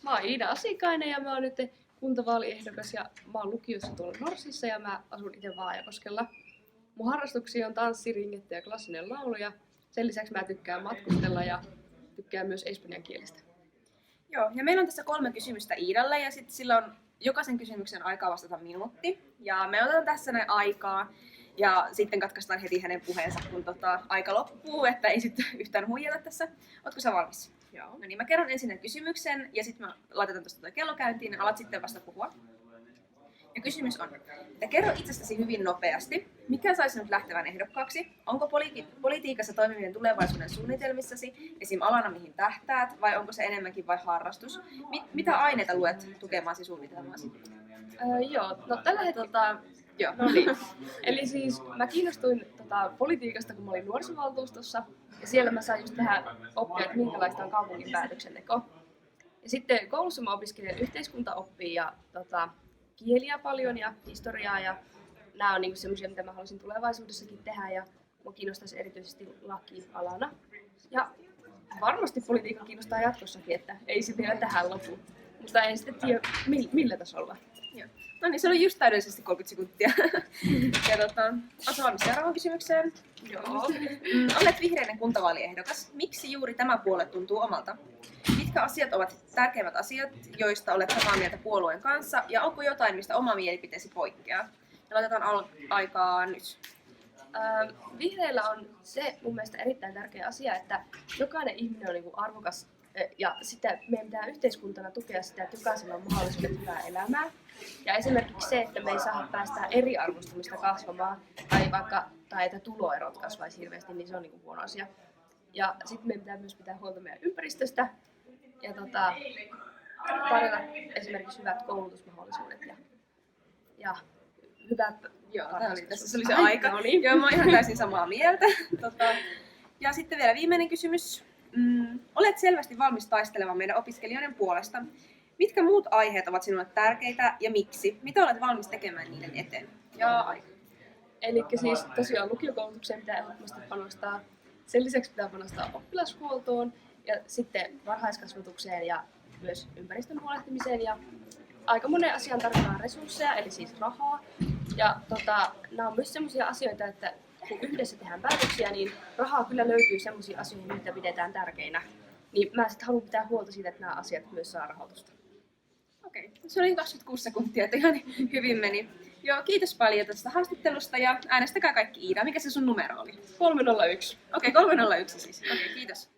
Mä oon Iida Asikainen ja mä oon nyt kuntavaaliehdokas ja mä oon lukiossa tuolla Norsissa ja mä asun itse Vaajakoskella. Mun harrastuksia on tanssi, ringettä ja klassinen laulu ja sen lisäksi mä tykkään matkustella ja tykkään myös espanjan kielestä. Joo, ja meillä on tässä 3 kysymystä Iidalle ja sitten sillä on jokaisen kysymyksen aikaa vastata minuutti. Ja me otetaan tässä näin aikaa ja sitten katkaistaan heti hänen puheensa, kun aika loppuu, että ei sitten yhtään huijata tässä. Ootko sä valmis? Joo. No niin, mä kerron ensin tämän kysymyksen ja sitten me laitetaan tuosta kello käyntiin ja alat sitten vasta puhua. Ja kysymys on, että kerro itsestäsi hyvin nopeasti, mikä saisi nyt lähtevän ehdokkaaksi? Onko politiikassa toimiminen tulevaisuuden suunnitelmissasi, esim. Alana mihin tähtäät, vai onko se enemmänkin vai harrastus? Mitä aineita luet tukemaasi suunnitelmaasi? Joo, no tällä hetkellä... Joo. No niin. Eli siis mä kiinnostuin politiikasta, kun mä olin nuorisovaltuustossa. Ja siellä mä sain just tehdä oppia, että minkälaista on kaupungin päätöksenteko. Ja sitten koulussa mä opiskelen yhteiskuntaoppia ja kieliä paljon ja historiaa. Ja nämä on niinku semmoisia, mitä mä haluaisin tulevaisuudessakin tehdä. Ja mua kiinnostaisi erityisesti laki-alana. Ja varmasti politiikka kiinnostaa jatkossakin, että ei se vielä tähän lopu. Mutta en sitten tiedä millä tasolla. Joo. No niin, se oli just täydellisesti 30 sekuntia. Ja ootko valmis seuraavaan kysymykseen? Joo. Olet vihreiden kuntavaaliehdokas. Miksi juuri tämä puolue tuntuu omalta? Mitkä asiat ovat tärkeimmät asiat, joista olet samaa mieltä puolueen kanssa? Ja onko jotain, mistä oma mielipiteesi poikkeaa? Ja laitetaan aikaa nyt. Vihreillä on se mun mielestä erittäin tärkeä asia, että jokainen ihminen on niin kuin arvokas ja sitä meidän pitää yhteiskuntana tukea sitä, että jokaisella on mahdollisuudet hyvää elämää. Ja esimerkiksi se, että me ei saa päästää eriarvostumista kasvamaan tai että tuloerot kasvaisi hirveästi, niin se on niin kuin huono asia. Ja sitten meidän pitää myös pitää huolta meidän ympäristöstä ja tarjota esimerkiksi hyvät koulutusmahdollisuudet ja hyvät... Joo, tässä oli se aika. No niin. Joo, mä oon ihan täysin samaa mieltä. Ja sitten vielä viimeinen kysymys. Olet selvästi valmis taistelemaan meidän opiskelijoiden puolesta. Mitkä muut aiheet ovat sinulle tärkeitä ja miksi? Mitä olet valmis tekemään niiden eteen? Ja aika. Eli siis tosiaan lukiokoulutukseen pitää ehdottomasti panostaa. Sen lisäksi pitää panostaa oppilashuoltoon ja sitten varhaiskasvatukseen ja myös ympäristön huolehtimiseen. Ja aika monen asian tarvitaan resursseja, eli siis rahaa. Ja nämä on myös sellaisia asioita, että kun yhdessä tehdään päätöksiä, niin rahaa kyllä löytyy sellaisiin asioihin, mitä pidetään tärkeinä. Niin mä sitten haluan pitää huolta siitä, että nämä asiat myös saa rahoitusta. Okei, se oli 26 sekuntia, että ihan hyvin meni. Joo, kiitos paljon tästä haastattelusta ja äänestäkää kaikki Iida. Mikä se sun numero oli? 301. Okei, 301 siis. Okei, kiitos.